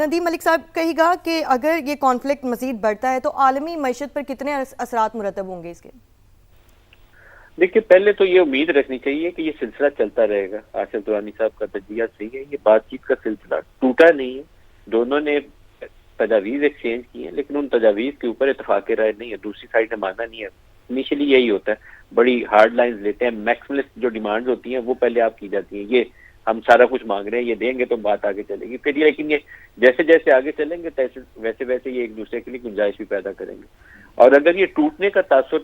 ندیم ملک صاحب کہے گا کہ اگر یہ کانفلکٹ مزید بڑھتا ہے تو عالمی معیشت پر کتنے اثرات مرتب ہوں گے اس کے؟ دیکھیے، پہلے تو یہ امید رکھنی چاہیے کہ یہ سلسلہ چلتا رہے گا. آصف درانی صاحب کا تجزیہ صحیح ہے، یہ بات چیت کا سلسلہ ٹوٹا نہیں ہے. دونوں نے تجاویز ایکسچینج کی ہیں، لیکن ان تجاویز کے اوپر اتفاق رائے نہیں ہے. دوسری سائڈ نے مانا نہیں ہے. انیشلی یہی ہوتا ہے، بڑی ہارڈ لائنز لیتے ہیں، میکسملسٹ جو ڈیمانڈز ہوتی ہیں وہ پہلے آپ کی جاتی ہیں. یہ ہم سارا کچھ مانگ رہے ہیں، یہ دیں گے تو بات آگے چلے گی. پھر لیکن یہ جیسے جیسے آگے چلیں گے ویسے ویسے یہ ایک دوسرے کے لیے گنجائش بھی پیدا کریں گے. اور اگر یہ ٹوٹنے کا تاثر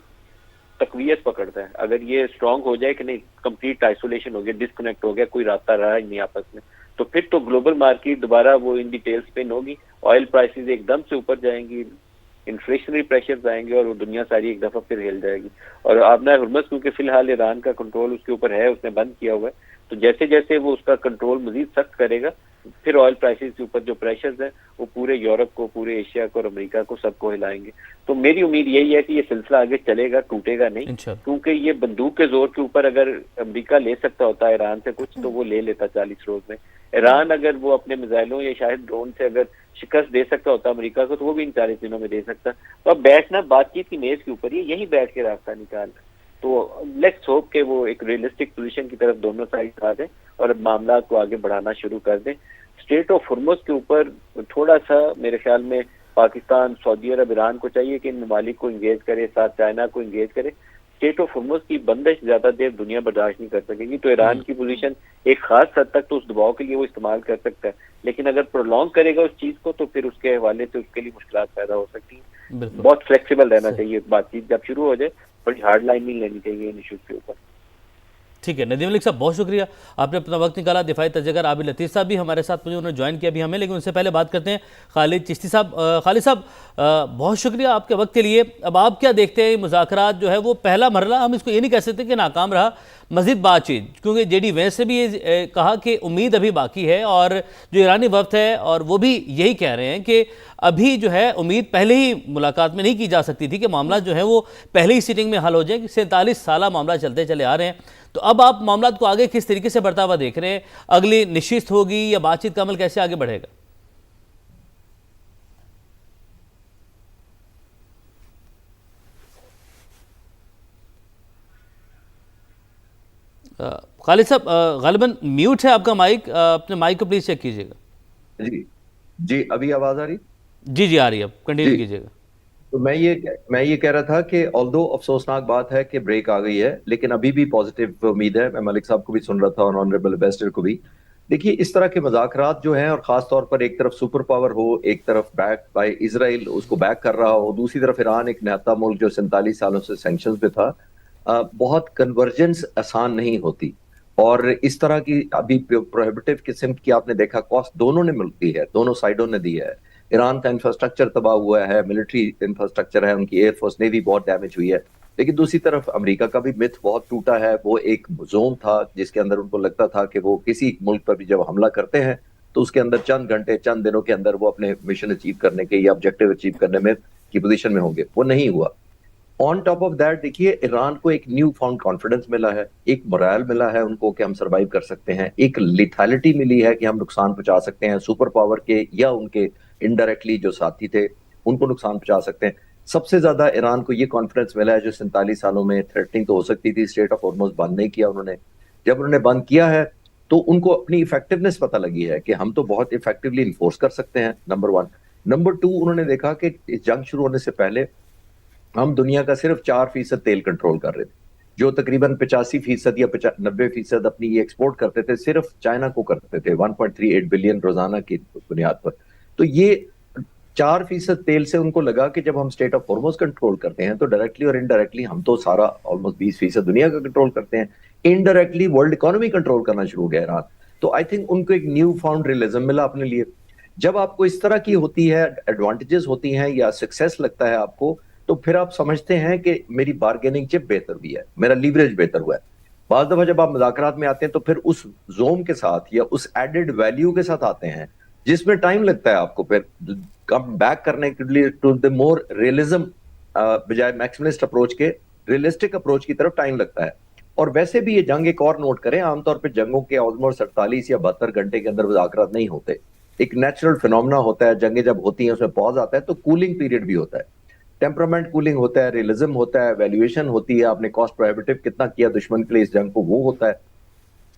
تقویت پکڑتا ہے، اگر یہ اسٹرانگ ہو جائے کہ نہیں کمپلیٹ آئسولیشن ہو گیا، ڈسکنیکٹ ہو گیا، کوئی رابطہ رہا نہیں آپس میں، تو پھر تو گلوبل مارکیٹ دوبارہ وہ ان ڈیٹیل اسپن ہوگی. آئل پرائسز ایک دم سے اوپر جائیں گی، انفلیشنری پریشرز آئیں گے اور وہ دنیا ساری ایک دفعہ پھر ہل جائے گی. اور آبنہ ہرمز کیونکہ فی الحال ایران کا کنٹرول اس کے اوپر ہے، اس نے بند کیا ہوا ہے، تو جیسے جیسے وہ اس کا کنٹرول مزید سخت کرے گا پھر آئل پرائسز کے اوپر جو پریشرز ہیں وہ پورے یورپ کو، پورے ایشیا کو اور امریکہ کو سب کو ہلائیں گے. تو میری امید یہی ہے کہ یہ سلسلہ آگے چلے گا، ٹوٹے گا نہیں، کیونکہ یہ بندوق کے زور کے اوپر اگر امریکہ لے سکتا ہوتا ہے ایران سے کچھ تو وہ لے لیتا 40 روز میں. ایران اگر وہ اپنے میزائلوں یا شاید ڈرون سے اگر شکست دے سکتا ہوتا امریکہ کو تو وہ بھی ان 40 دنوں میں دے سکتا. تو اب بیٹھنا بات چیت کی میز کے اوپر ہی یہیں بیٹھ کے راستہ نکالنا. تو لیٹس ہوپ کہ وہ ایک ریئلسٹک پوزیشن کی طرف دونوں سائڈ آ دیں اور معاملات کو آگے بڑھانا شروع کر دیں. اسٹریٹ آف ہرمز کے اوپر تھوڑا سا میرے خیال میں پاکستان، سعودی عرب، ایران کو چاہیے کہ ان ممالک کو انگیج کرے، ساتھ چائنا کو انگیج کرے. اسٹیٹ آف ہرمز کی بندش زیادہ دیر دنیا برداشت نہیں کر سکے گی. تو ایران کی پوزیشن ایک خاص حد تک تو اس دباؤ کے لیے وہ استعمال کر سکتا ہے، لیکن اگر پرولونگ کرے گا اس چیز کو تو پھر اس کے حوالے سے اس کے لیے مشکلات پیدا ہو سکتی ہیں. بہت فلیکسیبل رہنا چاہیے بات چیت جب شروع ہو جائے، بڑی ہارڈ لائن نہیں لینی چاہیے ان ایشوز کے اوپر. ٹھیک ہے ندیم ملک صاحب، بہت شکریہ، آپ نے اپنا وقت نکالا. دفاعی تجزیہ کار عابد لطیف صاحب بھی ہمارے ساتھ انہوں نے جوائن کیا بھی ہمیں، لیکن ان سے پہلے بات کرتے ہیں خالد چشتی صاحب. خالد صاحب بہت شکریہ آپ کے وقت کے لیے. اب آپ کیا دیکھتے ہیں مذاکرات جو ہے وہ پہلا مرحلہ، ہم اس کو یہ نہیں کہہ سکتے کہ ناکام رہا، مزید بات چیت، کیونکہ جے ڈی وینس نے بھی یہ کہا کہ امید ابھی باقی ہے، اور جو ایرانی وفد ہے اور وہ بھی یہی کہہ رہے ہیں کہ ابھی جو ہے امید پہلے ہی ملاقات میں نہیں کی جا سکتی تھی کہ معاملات جو ہیں وہ پہلے ہی سیٹنگ میں حل ہو جائیں. 47 سالہ معاملات چلتے چلے آ رہے ہیں. تو اب آپ معاملات کو آگے کس طریقے سے بڑھتا ہوا دیکھ رہے ہیں؟ اگلی نشست ہوگی یا بات چیت کا عمل کیسے آگے بڑھے گا؟ خالد صاحب غالباً میوٹ ہے آپ کا مائک، اپنے مائک کو پلیز چیک کیجئے گا. جی ابھی آواز آ رہی؟ جی آ رہی ہے، اب کنٹینیو کیجئے گا. تو میں یہ کہہ رہا تھا کہ آلدو افسوسناک بات ہے کہ بریک آ گئی ہے، لیکن ابھی بھی پازیٹیو امید ہے. میں ملک صاحب کو بھی سن رہا تھا اور آنریبل ایمبیسڈر کو بھی. دیکھیے اس طرح کے مذاکرات جو ہیں، اور خاص طور پر ایک طرف سپر پاور ہو، ایک طرف بیک بائی اسرائیل اس کو بیک کر رہا ہو، دوسری طرف ایران ایک نہتا ملک جو 47 سالوں سے سینکشنز پہ تھا، بہت کنورجنس آسان نہیں ہوتی. اور اس طرح کی ابھی پروہیبٹیو قسم کی آپ نے دیکھا کاسٹ دونوں نے ملتی ہے، دونوں سائڈوں نے دی ہے. ایران کا انفراسٹرکچر تباہ ہوا ہے، ملٹری انفراسٹرکچر ہے، ان کی ایئر فورس نیوی بہت ڈیمیج ہوئی ہے. لیکن دوسری طرف امریکہ کا بھی متھ بہت ٹوٹا ہے. وہ ایک زون تھا جس کے اندر ان کو لگتا تھا کہ وہ کسی ملک پر بھی جب حملہ کرتے ہیں تو اس کے اندر چند گھنٹے، چند دنوں کے اندر وہ اپنے مشن اچیو کرنے کے یا آبجیکٹیو اچیو کرنے میں کی پوزیشن میں ہوں گے. وہ نہیں ہوا. آن ٹاپ آف دیٹ دیکھیے ایران کو ایک نیو فاؤنڈ کانفیڈنس ملا ہے، ایک morale ملا ہے ان کو کہ ہم سروائیو کر سکتے ہیں، ایک لیتھیلٹی ملی ہے کہ ہم نقصان پہنچا سکتے ہیں سپر پاور کے یا ان کے انڈائریکٹلی جو ساتھی تھے ان کو نقصان پہنچا سکتے ہیں. سب سے زیادہ ایران کو یہ کانفیڈنس ملا ہے جو 47 سالوں میں تھریٹنگ تو ہو سکتی تھی، اسٹریٹ آف ہرمز بند نہیں کیا انہوں نے. جب انہوں نے بند کیا ہے تو ان کو اپنی ایفیکٹونیس پتہ لگی ہے کہ ہم تو بہت ایفیکٹولی انفورس کر سکتے ہیں، نمبر 1. نمبر 2، انہوں نے دیکھا کہ اس جنگ شروع ہونے سے پہلے ہم دنیا کا صرف 4% تیل کنٹرول کر رہے تھے، جو تقریباً 85% یا 90% اپنی یہ ایکسپورٹ کرتے تھے صرف چائنا کو کرتے تھے 1.38 بلین روزانہ کی بنیاد پر. تو یہ 4% تیل سے ان کو لگا کہ جب ہم اسٹیٹ آف ہرمز کنٹرول کرتے ہیں تو ڈائریکٹلی اور انڈائریکٹلی ہم تو سارا آلموسٹ 20% دنیا کا کنٹرول کرتے ہیں، انڈائریکٹلی ورلڈ اکانومی کنٹرول کرنا شروع ہو گیا ایران. تو آئی تھنک ان کو ایک نیو فاؤنڈ ریئلزم ملا اپنے لیے. جب آپ کو اس طرح کی ہوتی ہے، ایڈوانٹیجز ہوتی ہیں یا سکسیس لگتا ہے آپ کو، تو پھر آپ سمجھتے ہیں کہ میری بارگیننگ چپ بہتر بھی ہے، میرا لیوریج بہتر ہوا ہے. بعض دفعہ جب آپ مذاکرات میں آتے ہیں تو پھر اس زوم کے ساتھ یا اس ایڈڈ ویلیو کے ساتھ آتے ہیں جس میں ٹائم لگتا ہے آپ کو پھر کم بیک کرنے کے لیے ٹو دی مور ریئلزم، بجائے میکسملسٹ اپروچ کے ریئلسٹک اپروچ کی طرف ٹائم لگتا ہے. اور ویسے بھی یہ جنگ ایک اور نوٹ کریں، عام طور پہ جنگوں کے آلموسٹ 48 یا 72 گھنٹے کے اندر مذاکرات نہیں ہوتے. ایک نیچرل فینومنا ہوتا ہے, جنگیں جب ہوتی ہیں اس میں پاز آتا ہے تو کولنگ پیریڈ بھی ہوتا ہے, ٹیمپرامنٹ کولنگ ہوتا ہے, ریئلزم ہوتا ہے, ویلیویشن ہوتی ہے, آپ نے کاسٹ پروہیبٹیو کتنا کیا دشمن کے لیے اس جنگ کو, وہ ہوتا ہے,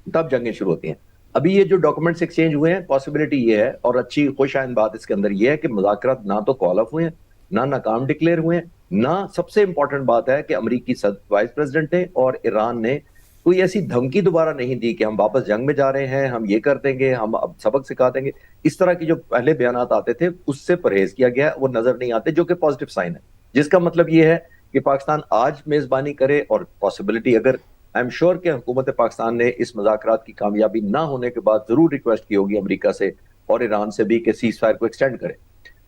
تب جنگیں شروع ہوتی ہیں. ابھی یہ جو ڈاکومنٹس ایکسچینج ہوئے ہیں, پاسبلٹی یہ ہے, اور اچھی خوش آئند بات اس کے اندر یہ ہے کہ مذاکرات نہ تو کال آف ہوئے ہیں, نہ ناکام ڈکلیئر ہوئے ہیں, نہ سب سے امپورٹنٹ بات ہے کہ امریکی وائس پریزیڈنٹ نے اور ایران نے کوئی ایسی دھمکی دوبارہ نہیں دی کہ ہم واپس جنگ میں جا رہے ہیں, ہم یہ کر دیں گے, ہم اب سبق سکھا دیں گے. اس طرح کی جو پہلے بیانات آتے تھے اس سے پرہیز کیا گیا, وہ نظر نہیں آتے, جو کہ پازیٹیو سائن ہے, جس کا مطلب یہ ہے کہ پاکستان آج میزبانی کرے, اور پاسبلٹی اگر آئی ایم شیور کہ حکومت پاکستان نے اس مذاکرات کی کامیابی نہ ہونے کے بعد ضرور ریکویسٹ کی ہوگی امریکہ سے اور ایران سے بھی کہ سیز فائر کو ایکسٹینڈ کرے.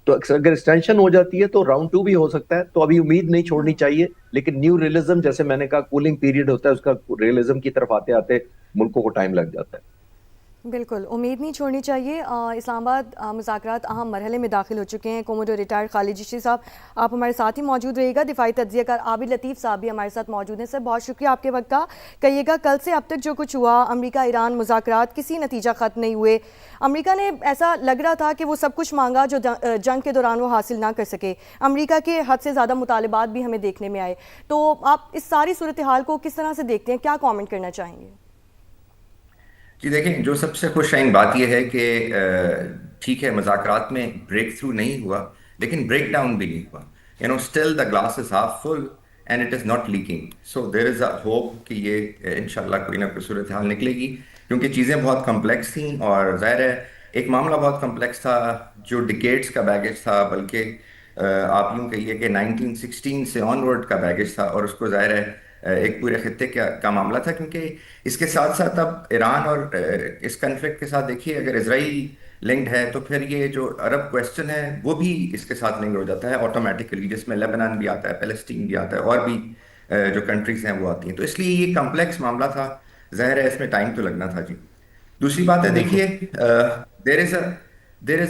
تو اگر ایکسٹینشن ہو جاتی ہے تو راؤنڈ 2 بھی ہو سکتا ہے, تو ابھی امید نہیں چھوڑنی چاہیے, لیکن نیو ریئلزم, جیسے میں نے کہا کولنگ پیریڈ ہوتا ہے, اس کا ریئلزم کی طرف آتے آتے ملکوں کو ٹائم لگ جاتا ہے. بالکل امید نہیں چھوڑنی چاہیے. اسلام آباد مذاکرات اہم مرحلے میں داخل ہو چکے ہیں. کوموڈور ریٹائرڈ خالد چشتی صاحب آپ ہمارے ساتھ ہی موجود رہیے گا. دفاعی تجزیہ کار عابد لطیف صاحب بھی ہمارے ساتھ موجود ہیں. سر بہت شکریہ آپ کے وقت کا. کہیے گا کل سے اب تک جو کچھ ہوا, امریکہ ایران مذاکرات کسی نتیجہ ختم نہیں ہوئے. امریکہ نے ایسا لگ رہا تھا کہ وہ سب کچھ مانگا جو جنگ کے دوران وہ حاصل نہ کر سکے. امریکہ کے حد سے زیادہ مطالبات بھی ہمیں دیکھنے میں آئے. تو آپ اس ساری صورتحال کو کس طرح سے دیکھتے ہیں, کیا کامنٹ کرنا چاہیں گے؟ جی دیکھیں, جو سب سے خوش آئند بات یہ ہے کہ ٹھیک ہے مذاکرات میں بریک تھرو نہیں ہوا, لیکن بریک ڈاؤن بھی نہیں ہوا. Still the glass is half full and it is not leaking. So there is a hope کہ یہ انشاءاللہ کوئی نہ کوئی صورتحال نکلے گی, کیونکہ چیزیں بہت کمپلیکس تھیں, اور ظاہر ہے ایک معاملہ بہت کمپلیکس تھا جو ڈکیٹس کا بیگیج تھا, بلکہ آپ یوں کہیے کہ 1916 سے آن ورڈ کا بیگیج تھا, اور اس کو ظاہر ہے ایک پورے خطے کا معاملہ تھا. کیونکہ اس کے ساتھ ساتھ اب ایران اور اس کنفلکٹ کے ساتھ دیکھیے, اگر اسرائیل لنکڈ ہے تو پھر یہ جو عرب کویسچن ہے وہ بھی اس کے ساتھ لنکڈ ہو جاتا ہے آٹومیٹیکلی, جس میں لیبنان بھی آتا ہے, فلسطین بھی آتا ہے, اور بھی جو کنٹریز ہیں وہ آتی ہیں. تو اس لیے یہ کمپلیکس معاملہ تھا, ظاہر ہے اس میں ٹائم تو لگنا تھا. جی دوسری بات ہے, دیکھیے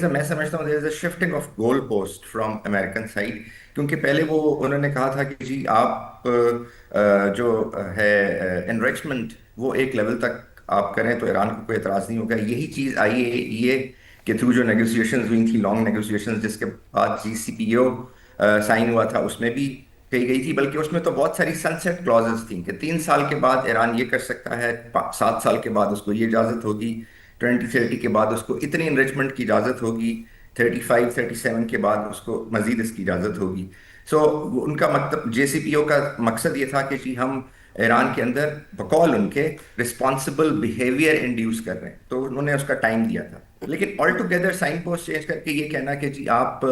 میں سمجھتا ہوں there is a shifting of goal post from American side. کیونکہ پہلے وہ انہوں نے کہا تھا کہ جی آپ جو ہے انریچمنٹ وہ ایک لیول تک آپ کریں تو ایران کو کوئی اعتراض نہیں ہوگا. یہی چیز آئی ہے یہ کہ تھرو جو نیگوسیشنز ہوئی تھیں, لانگ نیگوسیشنز, جس کے بعد JCPO سائن ہوا تھا, اس میں بھی کہی گئی تھی, بلکہ اس میں تو بہت ساری سن سیٹ کلازز تھیں کہ 3 سال کے بعد ایران یہ کر سکتا ہے, 7 سال کے بعد اس کو یہ اجازت ہوگی, 2030 کے بعد اس کو اتنی انریچمنٹ کی اجازت ہوگی, 35-37 کے بعد اس کو مزید اس کی اجازت ہوگی. سو ان کا مطلب JCPO کا مقصد یہ تھا کہ جی ہم ایران کے اندر بقول ان کے رسپانسبل بیہیویئر انڈیوس کر رہے ہیں, تو انہوں نے اس کا ٹائم دیا تھا. لیکن all together sign post change کر کے یہ کہنا کہ جی آپ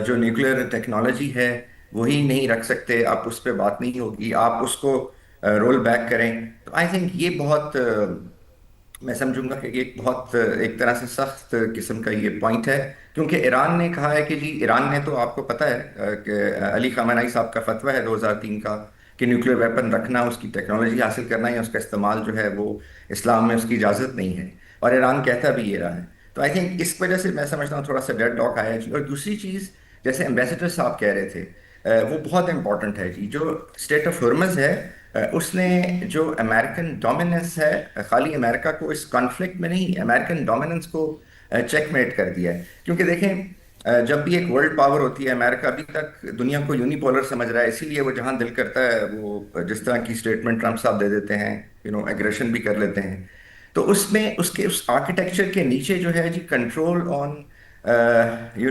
جو نیوکلیئر ٹیکنالوجی ہے وہی نہیں رکھ سکتے, آپ اس پہ بات نہیں ہوگی, آپ اس کو رول بیک کریں, تو آئی تھنک یہ بہت میں سمجھوں گا کہ یہ بہت ایک طرح سے سخت قسم کا یہ پوائنٹ ہے. کیونکہ ایران نے کہا ہے کہ جی ایران نے, تو آپ کو پتہ ہے کہ علی خامنہئی صاحب کا فتویٰ ہے 2003 کا کہ نیوکلیئر ویپن رکھنا, اس کی ٹیکنالوجی حاصل کرنا یا اس کا استعمال جو ہے وہ اسلام میں اس کی اجازت نہیں ہے, اور ایران کہتا بھی یہ رہا ہے. تو آئی تھنک اس وجہ سے میں سمجھتا ہوں تھوڑا سا ڈیڈ لاک آیا جی. اور دوسری چیز جیسے ایمبیسڈر صاحب کہہ رہے تھے وہ بہت امپورٹنٹ ہے جی. جو اسٹیٹ آف ہرمز ہے اس نے جو امریکن ڈومیننس ہے, خالی امریکہ کو اس کانفلکٹ میں نہیں, امریکن ڈومیننس کو چیک میٹ کر دیا ہے. کیونکہ دیکھیں جب بھی ایک ورلڈ پاور ہوتی ہے, امریکہ ابھی تک دنیا کو یونیپولر سمجھ رہا ہے, اسی لیے وہ جہاں دل کرتا ہے وہ جس طرح کی اسٹیٹمنٹ ٹرمپ صاحب دے دیتے ہیں, ایگریشن بھی کر لیتے ہیں. تو اس میں اس آرکیٹیکچر کے نیچے جو ہے جی کنٹرول آن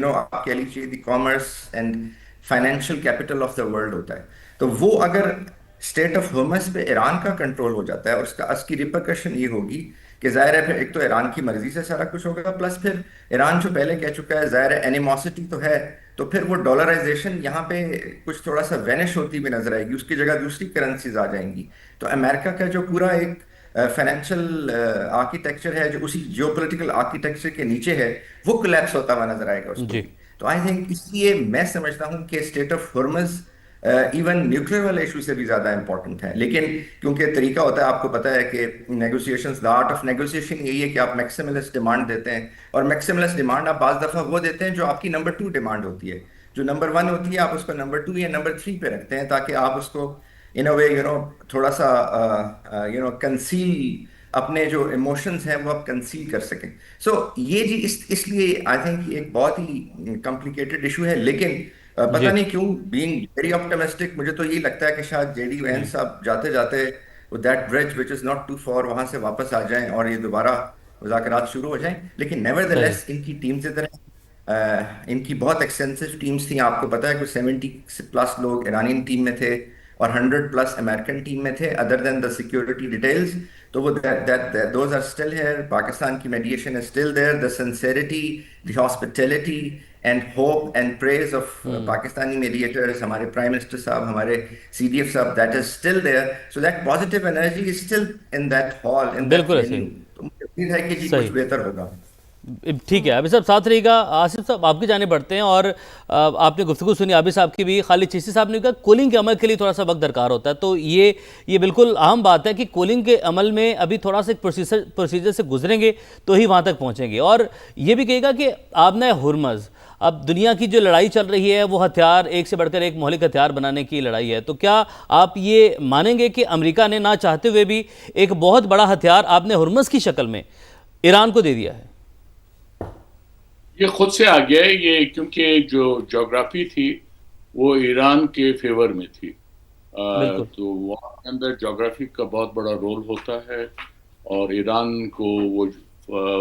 آپ کہہ لیجیے the commerce and financial capital of the world ہوتا ہے. تو وہ اگر اسٹیٹ آف ہرمز پہ ایران کا کنٹرول ہو جاتا ہے, اور اس کی ریپرکشن یہ ہوگی کہ ظاہر ہے پھر ایک تو ایران کی مرضی سے سارا کچھ ہوگا, پلس پھر ایران جو پہلے کہہ چکا ہے ظاہر ہے اینیموسٹی تو ہے, تو پھر وہ ڈالرائزیشن یہاں پہ کچھ تھوڑا سا وینش ہوتی بھی نظر آئے گی, اس کی جگہ دوسری کرنسیز آ جائیں گی. تو امریکہ کا جو پورا ایک فائنینشیل آرکیٹیکچر ہے جو اسی جیو پولیٹیکل آرکیٹیکچر کے نیچے ہے, وہ کولیپس ہوتا ہوا نظر آئے گا اس کو. تو آئی تھنک اس لیے میں سمجھتا ہوں کہ state of Hormuz even nuclear والے ایشو سے بھی زیادہ امپورٹنٹ ہے. لیکن کیونکہ طریقہ ہوتا ہے, آپ کو پتہ ہے کہ negotiations, the art of negotiation یہی ہے کہ آپ میکسیملسٹ ڈیمانڈ دیتے ہیں, اور میکسیملسٹ ڈیمانڈ آپ بعض دفعہ وہ دیتے ہیں جو آپ کی نمبر 2 ڈیمانڈ ہوتی ہے. جو نمبر 1 ہوتی ہے آپ اس کو نمبر 2 یا نمبر 3 پہ رکھتے ہیں, تاکہ آپ اس کو ان اے وے تھوڑا سا کنسیل اپنے جو ایموشنز ہیں وہ آپ کنسیل کر سکیں. سو یہ جی اس لیے آئی تھنک ایک بہت ہی کمپلیکیٹڈ ایشو ہے. لیکن پتہ جی نہیں کیوں بینگ ویری آپٹمسٹک مجھے تو یہی لگتا ہے کہ شاید جے ڈی وینس صاحب جاتے جاتے that bridge which is not too far وہاں سے واپس آ جائیں اور یہ دوبارہ مذاکرات شروع ہو جائیں. لیکن نیور دا صحیح. لیس ان کی ٹیمز ادھر ہیں, ان کی بہت ایکسٹینسو ٹیمز تھیں. آپ کو پتا ہے کہ 70+ لوگ ایرانین ٹیم میں تھے اور 100+ امریکن ٹیم میں تھے, other than the security details. تو وہ those are still here. Pakistan کی mediation is still there. The sincerity, the hospitality and hope and prayers of Pakistani mediators, ہمارے پرائم منسٹر صاحب, ہمارے سی ڈی ایف صاحب, that is still there. So that positive energy is still in that hall, in that بالکل ایسے venue. ہی. تو مجھے امید ہے کہ جی صحیح. کچھ بہتر ہوگا. ٹھیک ہے عابد صاحب ساتھ رہے گا. آصف صاحب آپ کی جانب بڑھتے ہیں, اور آپ نے گفتگو سنی عابد صاحب کی بھی. خالد چشتی صاحب نے کہا کولنگ کے عمل کے لیے تھوڑا سا وقت درکار ہوتا ہے, تو یہ بالکل اہم بات ہے کہ کولنگ کے عمل میں ابھی تھوڑا سا ایک پروسیجر سے گزریں گے تو ہی وہاں تک پہنچیں گے. اور یہ بھی کہے گا کہ آبنۂ ہرمز, اب دنیا کی جو لڑائی چل رہی ہے وہ ہتھیار ایک سے بڑھ کر ایک مہلک ہتھیار بنانے کی لڑائی ہے, تو کیا آپ یہ مانیں گے کہ امریکہ نے نہ چاہتے ہوئے بھی ایک بہت بڑا ہتھیار آبنۂ ہرمز کی شکل میں ایران کو دے دیا ہے؟ یہ خود سے آ گیا ہے یہ, کیونکہ جو جغرافی تھی وہ ایران کے فیور میں تھی. بالکل. تو وہاں کے اندر جغرافی کا بہت بڑا رول ہوتا ہے, اور ایران کو وہ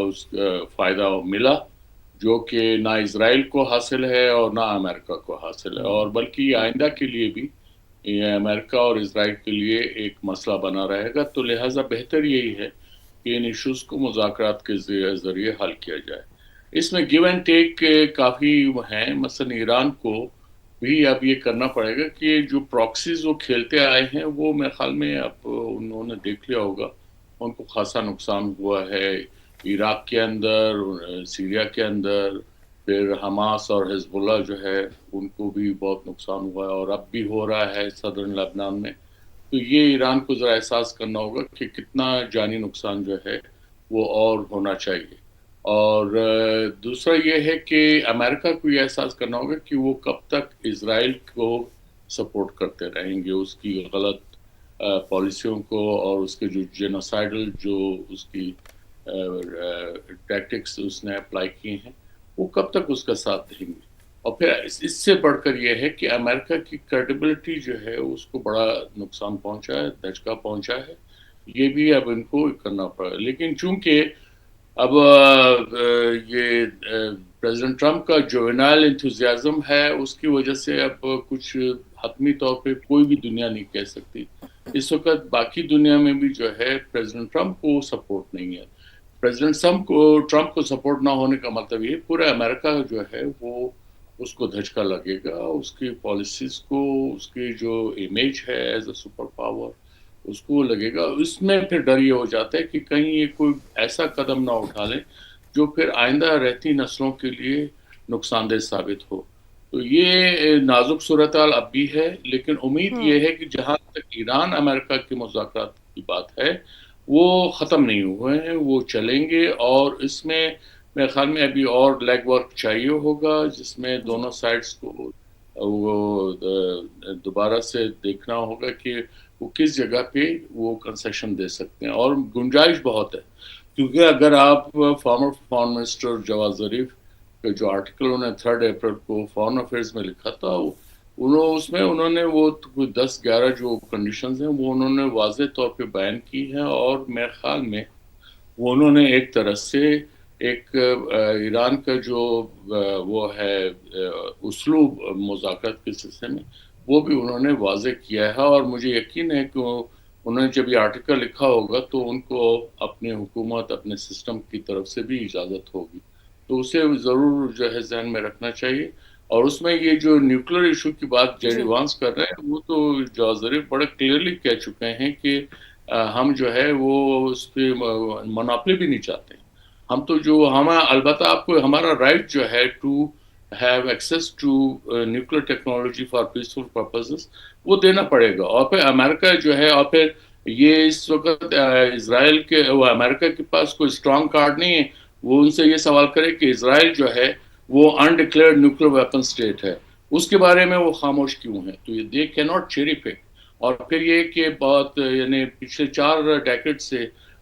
اس کا فائدہ ملا جو کہ نہ اسرائیل کو حاصل ہے اور نہ امریکہ کو حاصل ہے, اور بلکہ یہ آئندہ کے لیے بھی یہ امریکہ اور اسرائیل کے لیے ایک مسئلہ بنا رہے گا. تو لہٰذا بہتر یہی ہے کہ ان ایشوز کو مذاکرات کے ذریعے حل کیا جائے. اس میں گیو اینڈ ٹیک کافی ہیں. مثلا ایران کو بھی اب یہ کرنا پڑے گا کہ جو پراکسیز وہ کھیلتے آئے ہیں وہ میرے خیال میں اب انہوں نے دیکھ لیا ہوگا, ان کو خاصا نقصان ہوا ہے عراق کے اندر, سیریا کے اندر, پھر حماس اور حزب اللہ جو ہے ان کو بھی بہت نقصان ہوا ہے, اور اب بھی ہو رہا ہے صدرن لبنان میں. تو یہ ایران کو ذرا احساس کرنا ہوگا کہ کتنا جانی نقصان جو ہے وہ اور ہونا چاہیے. اور دوسرا یہ ہے کہ امریکہ کو یہ احساس کرنا ہوگا کہ وہ کب تک اسرائیل کو سپورٹ کرتے رہیں گے, اس کی غلط پالیسیوں کو اور اس کے جو جینوسائیڈل جو اس کی ٹیکٹکس اس نے اپلائی کیے ہیں وہ کب تک اس کا ساتھ دیں گے. اور پھر اس سے بڑھ کر یہ ہے کہ امریکہ کی کریڈیبلٹی جو ہے اس کو بڑا نقصان پہنچا ہے, دھچکا پہنچا ہے. یہ بھی اب ان کو کرنا پڑا. لیکن چونکہ اب یہ پریزیڈنٹ ٹرمپ کا جو وینائل انتھوزیازم ہے اس کی وجہ سے اب کچھ حتمی طور پہ کوئی بھی دنیا نہیں کہہ سکتی. اس وقت باقی دنیا میں بھی جو ہے پریزیڈنٹ ٹرمپ کو سپورٹ نہیں ہے. پریزیڈنٹ ٹرمپ کو سپورٹ نہ ہونے کا مطلب یہ پورا امریکہ جو ہے وہ اس کو دھچکا لگے گا, اس کی پالیسیز کو, اس کی جو امیج ہے ایز اے سپر پاور اس کو لگے گا. اس میں پھر ڈر یہ ہو جاتا ہے کہ کہیں یہ کوئی ایسا قدم نہ اٹھا لیں جو پھر آئندہ رہتی نسلوں کے لیے نقصان دہ ثابت ہو. تو یہ نازک صورتحال اب بھی ہے, لیکن امید یہ ہے کہ جہاں تک ایران امریکہ کے مذاکرات کی بات ہے وہ ختم نہیں ہوئے ہیں, وہ چلیں گے. اور اس میں میرے خیال میں ابھی اور لیگ ورک چاہیے ہوگا جس میں دونوں سائڈز کو وہ دوبارہ سے دیکھنا ہوگا کہ وہ کس جگہ پہ وہ کنسیشن دے سکتے ہیں. اور گنجائش بہت ہے, کیونکہ اگر آپ فارمر فارن منسٹر جواز ظریف کا جو آرٹیکل انہوں نے 3 اپریل کو فارن افیئرز میں لکھا تھا, اس میں انہوں نے وہ 10-11 جو کنڈیشنز ہیں وہ انہوں نے واضح طور پہ بیان کی ہیں. اور میرے خیال میں وہ انہوں نے ایک طرح سے ایک ایران کا جو وہ ہے اسلوب مذاکرات کے سلسلے میں وہ بھی انہوں نے واضح کیا ہے. اور مجھے یقین ہے کہ انہوں نے جب یہ آرٹیکل لکھا ہوگا تو ان کو اپنے حکومت اپنے سسٹم کی طرف سے بھی اجازت ہوگی, تو اسے ضرور جو ہے ذہن میں رکھنا چاہیے. اور اس میں یہ جو نیوکلیر ایشو کی بات جے ڈی وانس کر رہے ہیں وہ تو جواز ظریف بڑے کلیئرلی کہہ چکے ہیں کہ ہم جو ہے وہ اس پہ مناپلی بھی نہیں چاہتے. ہم تو جو البتہ آپ کو ہمارا رائٹ جو ہے to have access to nuclear technology for peaceful purposes وہ دینا پڑے گا. اور پھر امریکہ جو ہے, اور پھر یہ اس وقت اسرائیل کے امریکہ کے پاس کوئی اسٹرانگ کارڈ نہیں ہے. وہ ان سے یہ سوال کرے کہ اسرائیل جو ہے وہ انڈکلیئرڈ نیوکلیر ویپن اسٹیٹ ہے, اس کے بارے میں وہ خاموش کیوں ہیں. تو یہ دے کی ناٹ چیری پک. اور پھر یہ کہ بہت یعنی پچھلے 4 ڈیکیڈ سے